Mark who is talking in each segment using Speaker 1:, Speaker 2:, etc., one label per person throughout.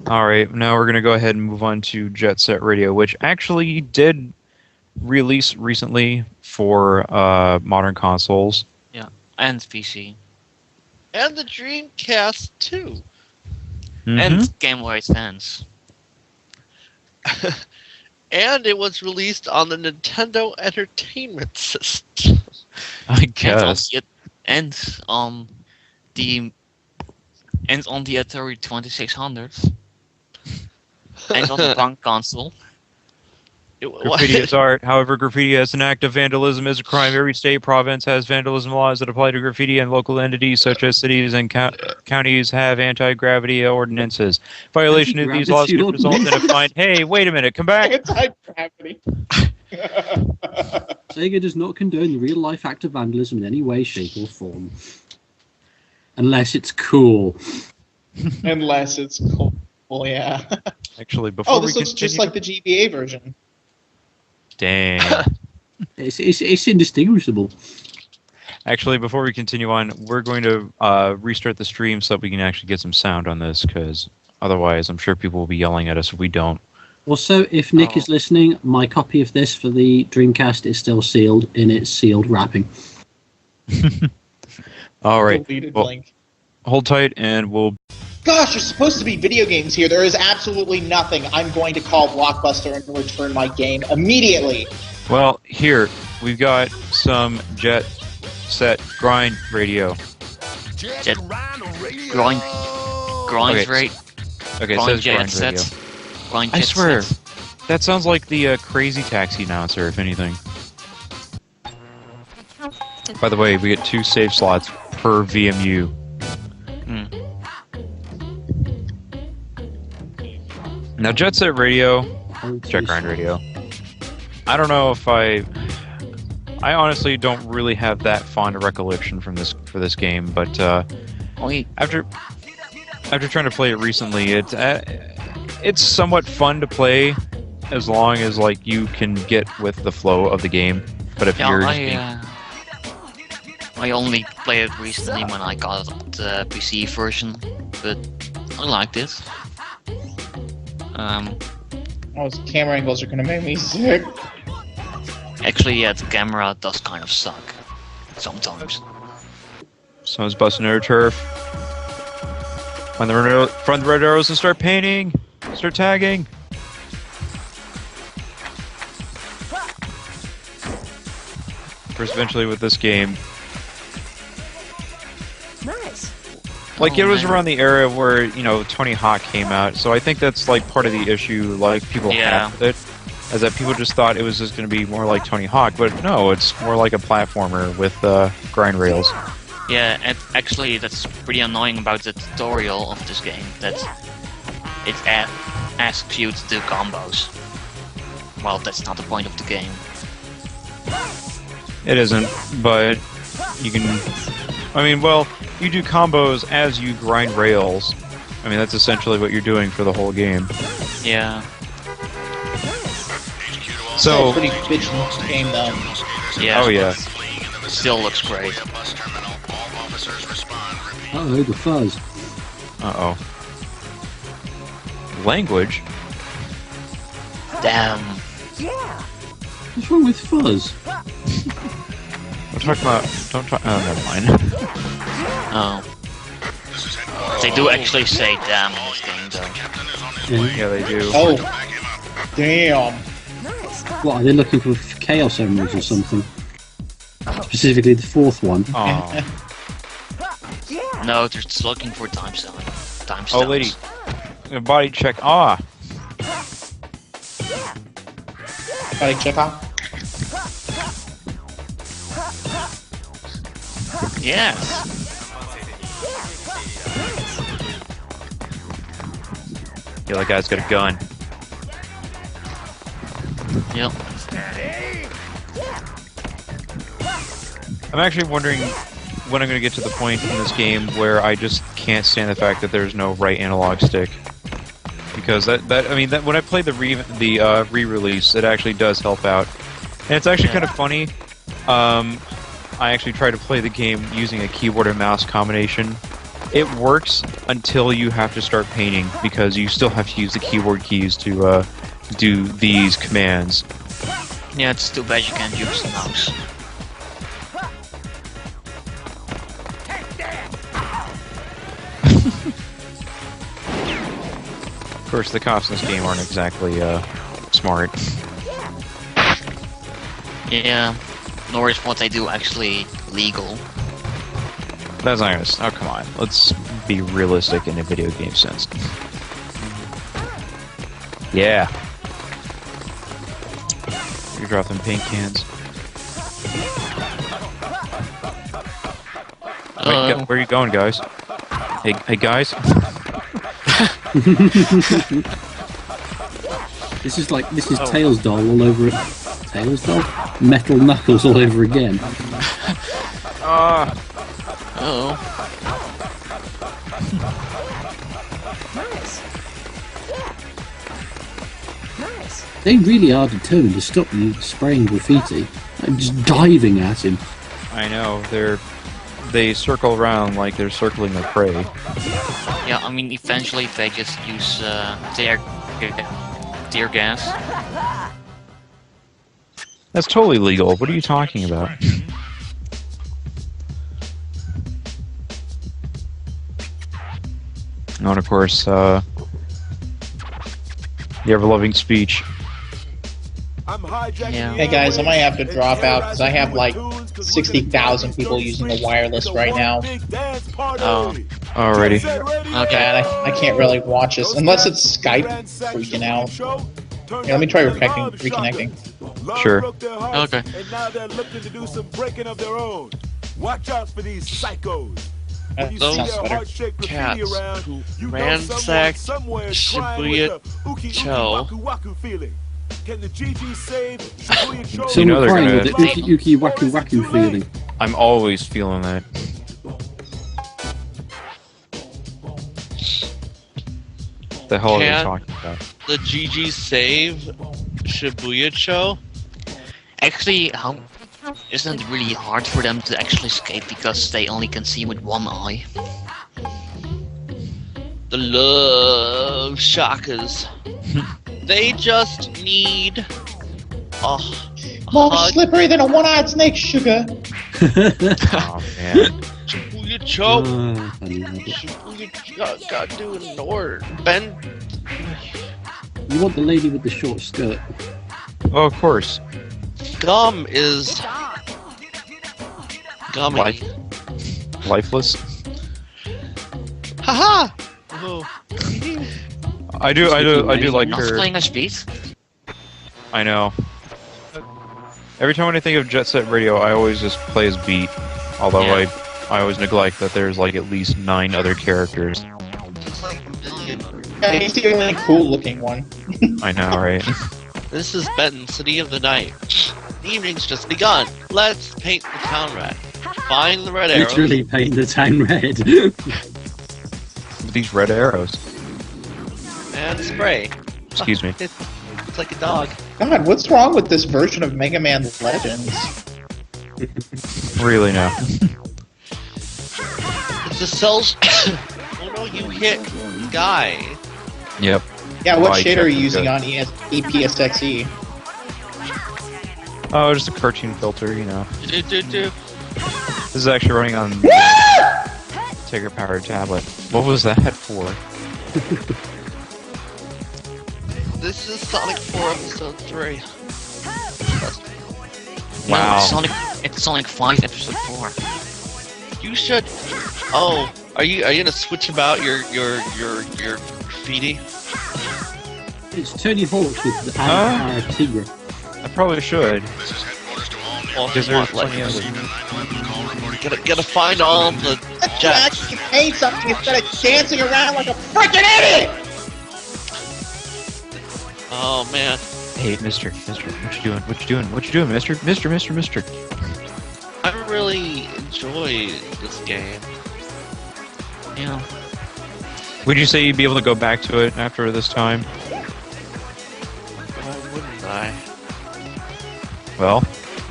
Speaker 1: All right, now we're going to go ahead and move on to Jet Set Radio, which actually did release recently for modern consoles.
Speaker 2: Yeah, and PC.
Speaker 3: And the Dreamcast, too.
Speaker 1: Mm-hmm.
Speaker 2: And Game Boy Advance.
Speaker 3: And it was released on the Nintendo Entertainment System.
Speaker 1: I guess.
Speaker 2: And on the Atari 2600. And on the punk console.
Speaker 1: Graffiti is art. However, graffiti as an act of vandalism is a crime. Every state, province has vandalism laws that apply to graffiti, and local entities such as cities and counties have anti-gravity ordinances. Violation of these laws could result in a fine. Hey, wait a minute, come back.
Speaker 4: Anti-gravity.
Speaker 5: Sega does not condone the real-life act of vandalism in any way, shape, or form. Unless it's cool.
Speaker 4: Unless it's cool, yeah.
Speaker 1: Actually, before
Speaker 4: this looks just like the GBA version.
Speaker 1: Dang.
Speaker 5: It's indistinguishable.
Speaker 1: Actually, before we continue on, we're going to restart the stream so that we can actually get some sound on this, because otherwise I'm sure people will be yelling at us if we don't.
Speaker 5: Also, if Nick is listening, my copy of this for the Dreamcast is still sealed in its sealed wrapping.
Speaker 1: All right.
Speaker 4: Well,
Speaker 1: hold tight and we'll...
Speaker 4: Gosh, there's supposed to be video games here. There is absolutely nothing. I'm going to call Blockbuster and return my game immediately.
Speaker 1: Well, here, we've got some Jet Set Grind Radio.
Speaker 2: Jet Grind
Speaker 1: Okay, it says Grind Radio. I swear, that sounds like the Crazy Taxi announcer, if anything. By the way, we get 2 save slots per VMU. Now, Jet Set Radio, Jet Grind Radio. I don't know if I honestly don't really have that fond a recollection for this game, but after trying to play it recently, it's somewhat fun to play as long as like you can get with the flow of the game. But if you're
Speaker 2: I only played it recently when I got the PC version, but I liked it.
Speaker 4: Those camera angles are gonna make me sick.
Speaker 2: Actually, yeah, the camera does kind of suck sometimes.
Speaker 1: Someone's busting our turf. Find the red arrows and start painting. Start tagging. First, eventually with this game.
Speaker 6: Nice.
Speaker 1: Like, it was around the era where, Tony Hawk came out, so I think that's, like, part of the issue, like, people have with it, is that people just thought it was just going to be more like Tony Hawk, but no, it's more like a platformer with grind rails.
Speaker 2: Yeah, and actually, that's pretty annoying about the tutorial of this game, that it asks you to do combos. Well, that's not the point of the game.
Speaker 1: It isn't, but you can... you do combos as you grind rails. I mean, that's essentially what you're doing for the whole game.
Speaker 2: Yeah.
Speaker 1: So...
Speaker 4: Pretty bitchin' game, though.
Speaker 2: Yeah.
Speaker 1: Oh, yeah.
Speaker 2: It still looks great.
Speaker 5: Uh-oh, the fuzz.
Speaker 1: Uh-oh. Language?
Speaker 2: Damn.
Speaker 6: Yeah.
Speaker 5: What's wrong with fuzz?
Speaker 1: We're talking about... Oh, never mind.
Speaker 2: Oh. They do actually say damn in this game, though.
Speaker 1: Yeah, they do.
Speaker 4: Oh. Damn.
Speaker 6: Nice.
Speaker 5: What, are they looking for Chaos Emeralds or something? Specifically the 4th one.
Speaker 1: Aww.
Speaker 6: Yeah.
Speaker 2: No, they're just looking for time stones.
Speaker 1: Oh, lady. Body check. Ah!
Speaker 4: Gotta check out.
Speaker 2: Yes.
Speaker 1: Yeah, that guy's got a gun.
Speaker 2: Yep.
Speaker 1: I'm actually wondering when I'm going to get to the point in this game where I just can't stand the fact that there's no right analog stick. Because when I play the re-release, it actually does help out. And it's actually kind of funny. I actually tried to play the game using a keyboard and mouse combination, It works until you have to start painting, because you still have to use the keyboard keys to do these commands.
Speaker 2: Yeah, it's too bad you can't use the mouse.
Speaker 1: Of course, the cops in this game aren't exactly smart.
Speaker 2: Yeah, nor is what they do actually legal.
Speaker 1: That's not gonna. Oh, come on. Let's be realistic in a video game sense. Yeah. You're dropping paint cans. Wait, where are you going, guys? Hey, guys.
Speaker 5: This is Tails Doll all over it. Tails Doll? Metal Knuckles all over again.
Speaker 2: Oh.
Speaker 6: Nice. Nice.
Speaker 5: They really are determined to stop you spraying graffiti. Like, just diving at him.
Speaker 1: I know. They circle around like they're circling their prey.
Speaker 2: Yeah, I mean, eventually they just use tear gas.
Speaker 1: That's totally legal. What are you talking about? And of course, the ever-loving speech.
Speaker 2: Yeah.
Speaker 4: Hey guys, I might have to drop out because I have like 60,000 people using the wireless right now.
Speaker 2: Oh.
Speaker 1: Alrighty.
Speaker 2: Okay.
Speaker 4: And I can't really watch this unless it's Skype freaking out. Yeah, let me try reconnecting.
Speaker 1: Sure.
Speaker 2: Okay.
Speaker 7: And now they're looking to do some breaking of their own. Watch out for these psychos. When you see
Speaker 4: Sounds
Speaker 7: their
Speaker 4: better.
Speaker 7: heart-shaped graffiti
Speaker 3: Cats
Speaker 7: around,
Speaker 3: who
Speaker 7: you know
Speaker 3: ransacked
Speaker 7: someone somewhere is crying with
Speaker 3: Shibuya
Speaker 7: the uki
Speaker 3: Cho.
Speaker 7: waku waku feeling. Can the GG save Shibuya Cho?
Speaker 1: You know
Speaker 5: Someone
Speaker 1: they're
Speaker 5: crying
Speaker 1: gonna-
Speaker 5: with the Uki Uki Waku Waku feeling.
Speaker 1: I'm always feeling that. The hell are you
Speaker 3: Cat.
Speaker 1: talking about?
Speaker 3: The GG save Shibuya Cho.
Speaker 2: Actually, isn't it really hard for them to actually escape because they only can see with one eye?
Speaker 3: The love shockers. They just need a
Speaker 4: More
Speaker 3: hug.
Speaker 4: slippery than a one-eyed snake, sugar.
Speaker 1: Oh man.
Speaker 3: Shibuya Cho.
Speaker 5: Funny habit.
Speaker 3: Shibuya Cho. God, do an order. Ben.
Speaker 5: You want the lady with the short skirt.
Speaker 1: Oh, of course.
Speaker 3: Gum is gummy.
Speaker 1: Lifeless.
Speaker 3: Haha! Oh.
Speaker 1: I do like
Speaker 2: Not
Speaker 1: her.
Speaker 2: playing a beat.
Speaker 1: I know. Every time when I think of Jet Set Radio, I always just play as Beat. Although
Speaker 2: Yeah.
Speaker 1: I always neglect that there's like at least 9 other characters.
Speaker 4: Yeah, he's the only cool-looking one.
Speaker 1: I know, right?
Speaker 3: This is Benton, City of the Night. The evening's just begun. Let's paint the town red. Find the red arrows
Speaker 5: Literally paint the town red.
Speaker 1: These red arrows.
Speaker 3: and spray.
Speaker 1: Excuse me.
Speaker 3: It's like a dog.
Speaker 4: God, what's wrong with this version of Mega Man Legends?
Speaker 1: Really now.
Speaker 3: It's a cells. Oh no, you hit Guy.
Speaker 1: Yep.
Speaker 4: Yeah, what
Speaker 1: Why
Speaker 4: shade are you
Speaker 1: Captain
Speaker 4: using
Speaker 1: Good?
Speaker 4: on EPSXE?
Speaker 1: Oh, just a cartoon filter, you know.
Speaker 3: Do-do-do-do.
Speaker 1: This is actually running on Tigger powered tablet. What was that for?
Speaker 3: This is Sonic 4 Episode 3.
Speaker 1: Wow.
Speaker 2: No, it's Sonic 5 Episode 4.
Speaker 3: You should. Oh, are you gonna switch about your graffiti?
Speaker 5: It's Tony Hawk's with the
Speaker 1: Ah.
Speaker 5: Tigra.
Speaker 1: I probably should.
Speaker 3: Well,
Speaker 1: Because
Speaker 3: come
Speaker 1: there's
Speaker 3: on, like,
Speaker 1: plenty of them.
Speaker 3: gotta find all the jets.
Speaker 4: You paint something instead of dancing around like a freaking idiot!
Speaker 3: Oh man,
Speaker 1: Hey, mister, what you doing? What you doing, mister?
Speaker 3: I really enjoy this game.
Speaker 2: Yeah.
Speaker 1: Would you say you'd be able to go back to it after this time?
Speaker 3: Why wouldn't I?
Speaker 1: Well,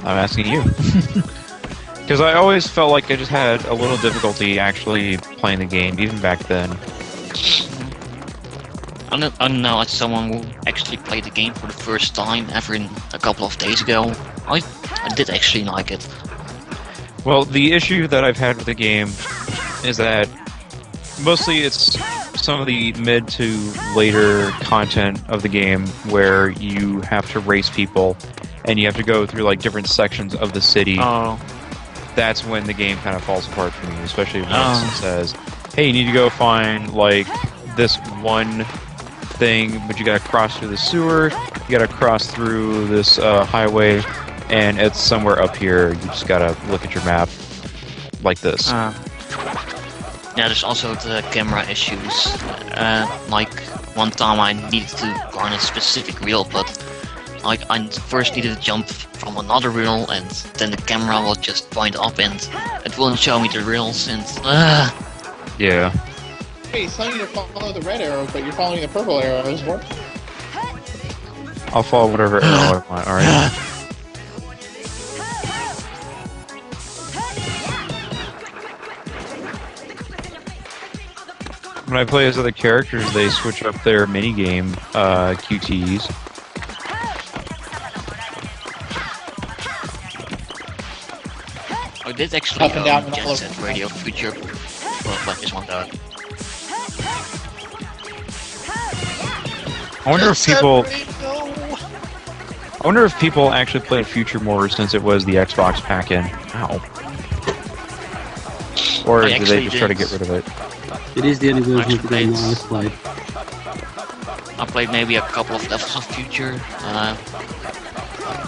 Speaker 1: I'm asking you. Because I always felt like I just had a little difficulty actually playing the game, even back then.
Speaker 2: I don't know, as someone who actually played the game for the first time ever a couple of days ago, I did actually like it.
Speaker 1: Well, the issue that I've had with the game is that mostly it's some of the mid to later content of the game where you have to race people and you have to go through like different sections of the city.
Speaker 2: Oh.
Speaker 1: That's when the game kind of falls apart for me, especially when it says, hey, you need to go find like this one thing, but you gotta cross through the sewer, you gotta cross through this highway, and it's somewhere up here. You just gotta look at your map like this.
Speaker 2: Yeah, there's also the camera issues. Like, one time I needed to go on a specific reel, but like I first needed to jump from another reel, and then the camera will just point up and it won't show me the reels, and
Speaker 1: Yeah.
Speaker 4: Hey, it's telling you to follow the red arrow, but you're following the purple arrows. What?
Speaker 1: I'll follow whatever arrow I want, alright? When I play as other characters, they switch up their minigame QTEs.
Speaker 2: I did actually
Speaker 4: Up and down and
Speaker 2: Jet
Speaker 4: all
Speaker 2: Set
Speaker 4: over.
Speaker 2: Radio Future. Well, like this one though.
Speaker 1: I wonder if people actually played Future more since it was the Xbox pack-in. Ow. Or
Speaker 2: I
Speaker 1: did they
Speaker 2: actually
Speaker 1: just try to
Speaker 2: did.
Speaker 1: get rid of it?
Speaker 5: It is the only version of the game
Speaker 2: Actually,
Speaker 5: that I've played.
Speaker 2: I played maybe a couple of levels of Future.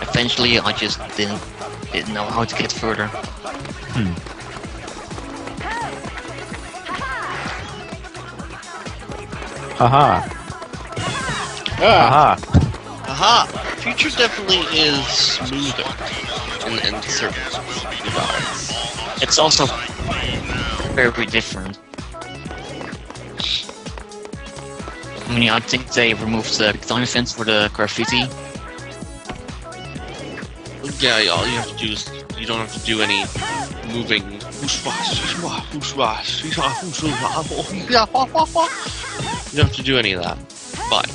Speaker 2: Eventually, I just didn't know how to get further.
Speaker 1: Haha.
Speaker 4: Ah,
Speaker 1: Haha.
Speaker 3: Aha! Future definitely is smoother in certain regards.
Speaker 2: It's also very different. I mean, I think they removed the time events for the graffiti.
Speaker 3: Yeah, all you have to do is you don't have to do any moving. You don't have to do any of that. But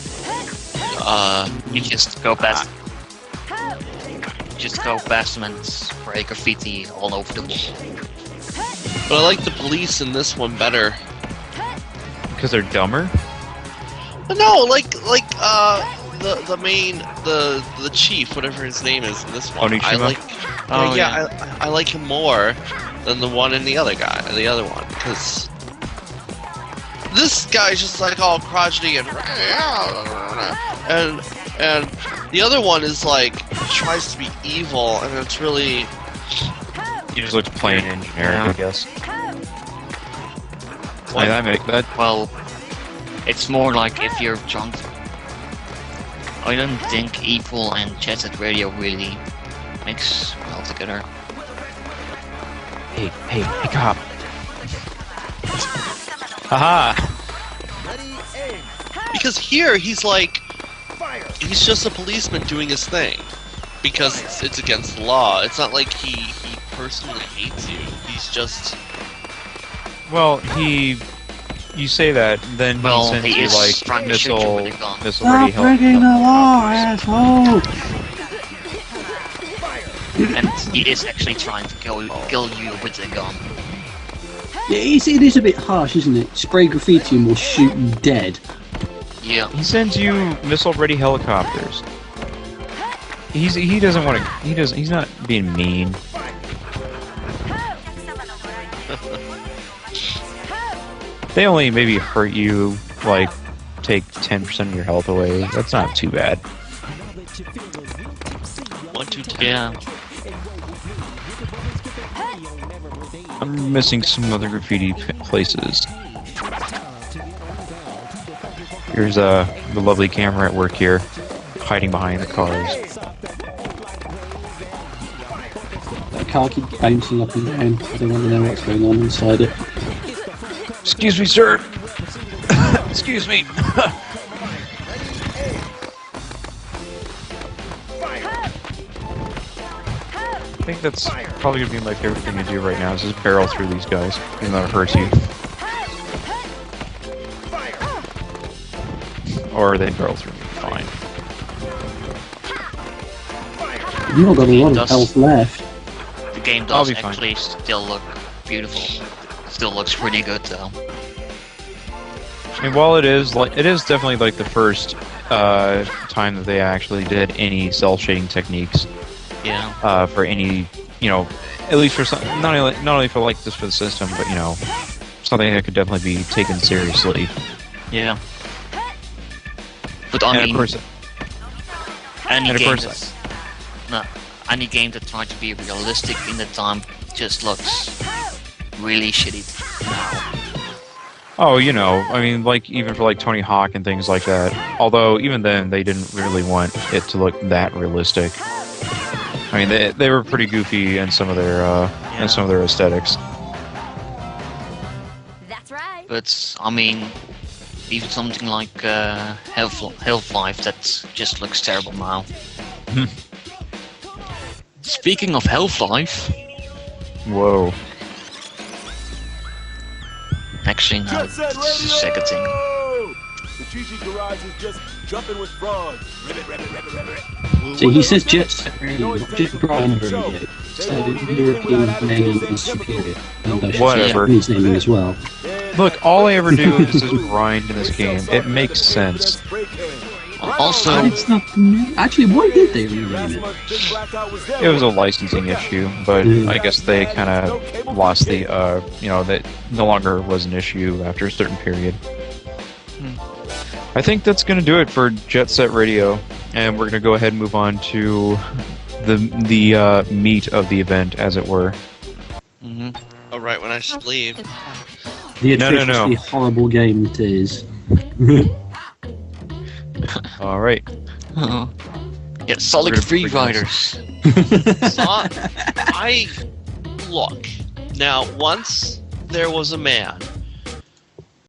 Speaker 2: You just go past. Just go past them and spray graffiti all over the wall.
Speaker 3: but I like the police in this one better.
Speaker 1: Because they're dumber?
Speaker 3: But no, the main the chief, whatever his name is in this one. I
Speaker 1: Onishima?
Speaker 3: like.
Speaker 2: Oh,
Speaker 3: I like him more than the one in the other guy, the other one, because this guy's just like all crotchety and the other one is like tries to be evil, and it's really
Speaker 1: He just looks plain and generic,
Speaker 2: Yeah.
Speaker 1: I guess. Like, that
Speaker 2: Well, it's more like if you're drunk. I don't think Evil and Jet Set Radio really mix well together.
Speaker 1: Hey, cop. Haha!
Speaker 3: because here he's like he's just a policeman doing his thing because it's against the law. It's not like he personally hates you. He's just
Speaker 1: Well, you say that, then
Speaker 2: Well,
Speaker 1: he sends
Speaker 2: he
Speaker 1: you
Speaker 2: is
Speaker 1: like
Speaker 2: trying to shoot you with a gun.
Speaker 1: missile-ready
Speaker 5: asshole!
Speaker 2: And he is actually trying to kill you with a gun.
Speaker 5: Yeah, it is a bit harsh, isn't it? Spray graffiti and we'll shoot you dead.
Speaker 2: Yeah.
Speaker 1: He sends you missile-ready helicopters. He doesn't want to. He's not being mean. They only maybe hurt you, like take 10% of your health away. That's not too bad.
Speaker 3: 1, 2, 10.
Speaker 2: Yeah.
Speaker 1: I'm missing some other graffiti places. Here's the lovely camera at work here, hiding behind the cars.
Speaker 5: That car keeps bouncing up and down. I don't want to know what's going on inside it.
Speaker 1: Excuse me, sir. Excuse me. think that's probably gonna be my favorite thing to do right now is just barrel through these guys, even though it hurts you. Or they barrel through me, fine.
Speaker 5: You've not got a lot of
Speaker 2: Does-
Speaker 5: health left.
Speaker 2: The game
Speaker 1: I'll
Speaker 2: does
Speaker 1: be fine.
Speaker 2: actually still look beautiful. Still looks pretty good though.
Speaker 1: I mean, while it is definitely like the first time that they actually did any cell shading techniques
Speaker 2: Yeah.
Speaker 1: for any, at least for some, not only for like this for the system, but something that could definitely be taken seriously.
Speaker 2: Yeah. But I
Speaker 1: And
Speaker 2: mean,
Speaker 1: of course,
Speaker 2: any
Speaker 1: and of
Speaker 2: game
Speaker 1: course-
Speaker 2: that's any game that tried to be realistic in the time just looks really shitty now.
Speaker 1: oh, I mean, like even for like Tony Hawk and things like that. Although even then, they didn't really want it to look that realistic. I mean, they were pretty goofy in some of their aesthetics.
Speaker 6: That's right.
Speaker 2: But I mean, even something like Half-Life that just looks terrible now. Speaking of Half-Life,
Speaker 1: Whoa.
Speaker 2: actually no,
Speaker 7: Jet Set
Speaker 2: it's the second thing.
Speaker 7: Radio! The Chi-Chi Garage is just jumping with frogs. Ribbit, ribbit, ribbit, ribbit.
Speaker 5: See, he says Jet Set Radio, not just Brian Radio. So the European name is superior. And I should say
Speaker 1: Whatever.
Speaker 5: Japanese naming as well.
Speaker 1: Look, all I ever do is just grind in this game. It makes sense.
Speaker 2: Also,
Speaker 5: It's not actually, why did they rename it?
Speaker 1: It was a licensing issue, but I guess they kind of lost the, that no longer was an issue after a certain period. I think that's going to do it for Jet Set Radio, and we're going to go ahead and move on to the meat of the event, as it were.
Speaker 2: mhm.
Speaker 3: Oh, right, when I should leave.
Speaker 5: The
Speaker 1: No, no, no.
Speaker 5: atrociously horrible game it is.
Speaker 1: All right.
Speaker 2: Yeah, Solid
Speaker 1: We're
Speaker 2: Free
Speaker 1: gonna-
Speaker 2: Riders.
Speaker 3: So I look. Now, once there was a man